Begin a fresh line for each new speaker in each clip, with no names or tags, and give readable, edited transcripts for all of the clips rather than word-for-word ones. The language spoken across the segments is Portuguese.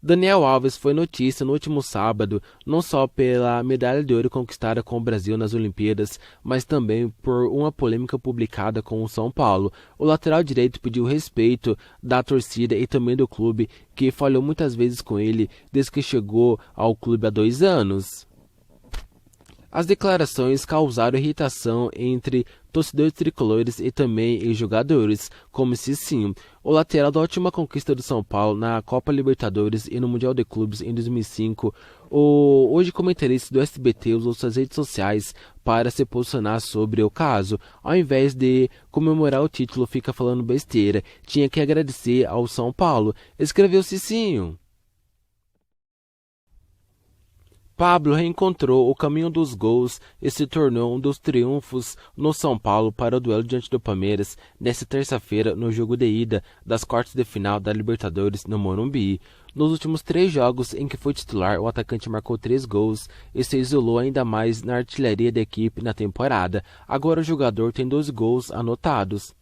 Daniel Alves foi notícia no último sábado, não só pela medalha de ouro conquistada com o Brasil nas Olimpíadas, mas também por uma polêmica publicada com o São Paulo. O lateral direito pediu respeito da torcida e também do clube, que falhou muitas vezes com ele desde que chegou ao clube há 2 anos. As declarações causaram irritação entre torcedores tricolores e também em jogadores, como Cicinho, o lateral da última conquista do São Paulo na Copa Libertadores e no Mundial de Clubes em 2005. O hoje comentarista do SBT usou suas redes sociais para se posicionar sobre o caso. Ao invés de comemorar o título, fica falando besteira. Tinha que agradecer ao São Paulo, escreveu Cicinho. Pablo reencontrou o caminho dos gols e se tornou um dos triunfos no São Paulo para o duelo diante do Palmeiras nesta terça-feira no jogo de ida das quartas de final da Libertadores no Morumbi. Nos últimos 3 jogos em que foi titular, o atacante marcou 3 gols e se isolou ainda mais na artilharia da equipe na temporada. Agora o jogador tem 12 gols anotados.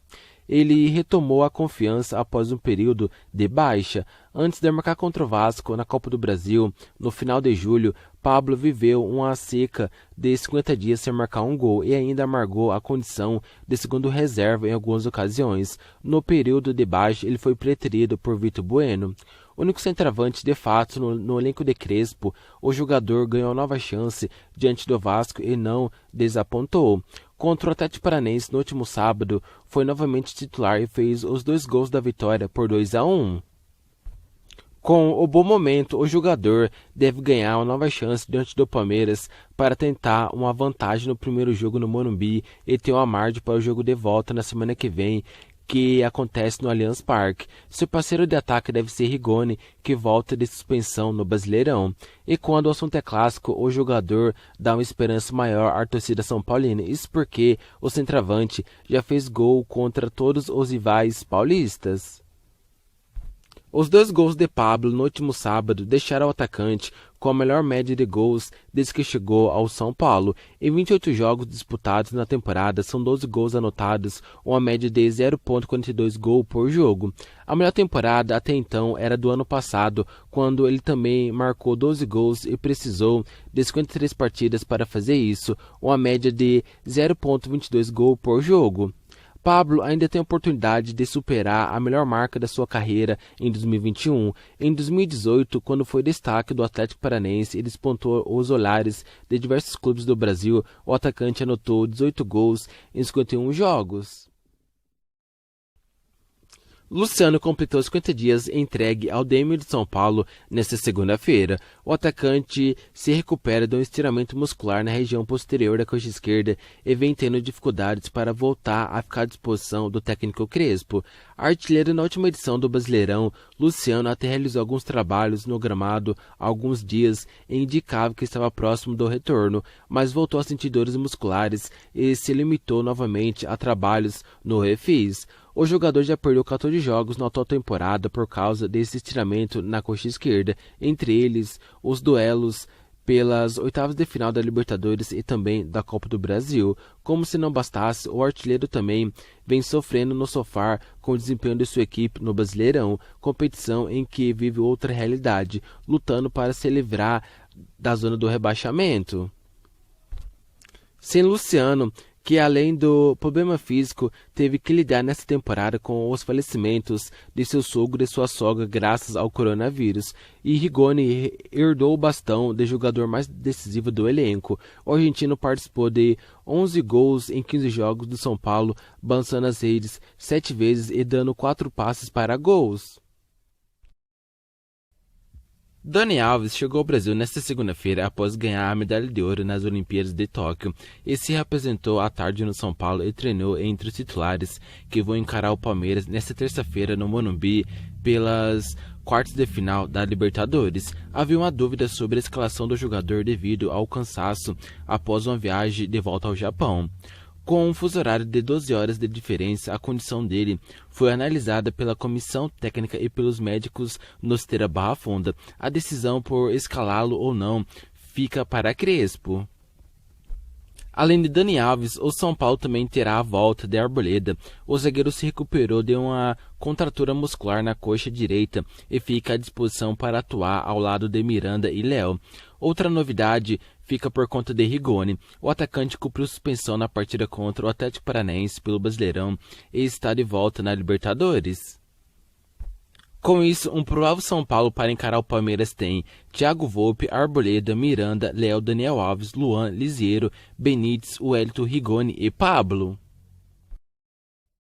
Ele retomou a confiança após um período de baixa. Antes de marcar contra o Vasco na Copa do Brasil, no final de julho, Pablo viveu uma seca de 50 dias sem marcar um gol e ainda amargou a condição de segundo reserva em algumas ocasiões. No período de baixa, ele foi preterido por Vitor Bueno. Único centroavante de fato no elenco de Crespo, o jogador ganhou nova chance diante do Vasco e não desapontou. Contra o Atlético Paranaense no último sábado, foi novamente titular e fez os 2 gols da vitória por 2-1. Com o bom momento, o jogador deve ganhar uma nova chance diante do Palmeiras para tentar uma vantagem no primeiro jogo no Morumbi e ter uma margem para o jogo de volta na semana que vem, que acontece no Allianz Parque. Seu parceiro de ataque deve ser Rigoni, que volta de suspensão no Brasileirão. E quando o assunto é clássico, o jogador dá uma esperança maior à torcida São Paulina. Isso porque o centroavante já fez gol contra todos os rivais paulistas. Os 2 gols de Pablo no último sábado deixaram o atacante com a melhor média de gols desde que chegou ao São Paulo. Em 28 jogos disputados na temporada, são 12 gols anotados, uma média de 0,42 gols por jogo. A melhor temporada até então era do ano passado, quando ele também marcou 12 gols e precisou de 53 partidas para fazer isso, uma média de 0,22 gols por jogo. Pablo ainda tem a oportunidade de superar a melhor marca da sua carreira em 2021. Em 2018, quando foi destaque do Atlético Paranaense e despontou os olhares de diversos clubes do Brasil, o atacante anotou 18 gols em 51 jogos. Luciano completou 50 dias entregue ao DM de São Paulo nesta segunda-feira. O atacante se recupera de um estiramento muscular na região posterior da coxa esquerda e vem tendo dificuldades para voltar a ficar à disposição do técnico Crespo. Artilheiro na última edição do Brasileirão, Luciano até realizou alguns trabalhos no gramado há alguns dias e indicava que estava próximo do retorno, mas voltou a sentir dores musculares e se limitou novamente a trabalhos no refis. O jogador já perdeu 14 jogos na atual temporada por causa desse estiramento na coxa esquerda, entre eles os duelos pelas oitavas de final da Libertadores e também da Copa do Brasil. Como se não bastasse, o artilheiro também vem sofrendo no sofá com o desempenho de sua equipe no Brasileirão, competição em que vive outra realidade, lutando para se livrar da zona do rebaixamento. Sem Luciano, que além do problema físico, teve que lidar nesta temporada com os falecimentos de seu sogro e sua sogra graças ao coronavírus, e Rigoni herdou o bastão de jogador mais decisivo do elenco. O argentino participou de 11 gols em 15 jogos do São Paulo, balançando as redes 7 vezes e dando 4 passes para gols. Dani Alves chegou ao Brasil nesta segunda-feira após ganhar a medalha de ouro nas Olimpíadas de Tóquio e se representou à tarde no São Paulo e treinou entre os titulares que vão encarar o Palmeiras nesta terça-feira no Morumbi pelas quartas de final da Libertadores. Havia uma dúvida sobre a escalação do jogador devido ao cansaço após uma viagem de volta ao Japão. Com um fuso horário de 12 horas de diferença, a condição dele foi analisada pela comissão técnica e pelos médicos no Esteira Barra Funda. A decisão por escalá-lo ou não fica para Crespo. Além de Dani Alves, o São Paulo também terá a volta de Arboleda. O zagueiro se recuperou de uma contratura muscular na coxa direita e fica à disposição para atuar ao lado de Miranda e Léo. Outra novidade fica por conta de Rigoni. O atacante cumpriu suspensão na partida contra o Atlético Paranaense pelo Brasileirão e está de volta na Libertadores. Com isso, um provável São Paulo para encarar o Palmeiras tem Thiago Volpe, Arboleda, Miranda, Léo, Daniel Alves, Luan, Lisiero, Benítez, Wellington, Rigoni e Pablo.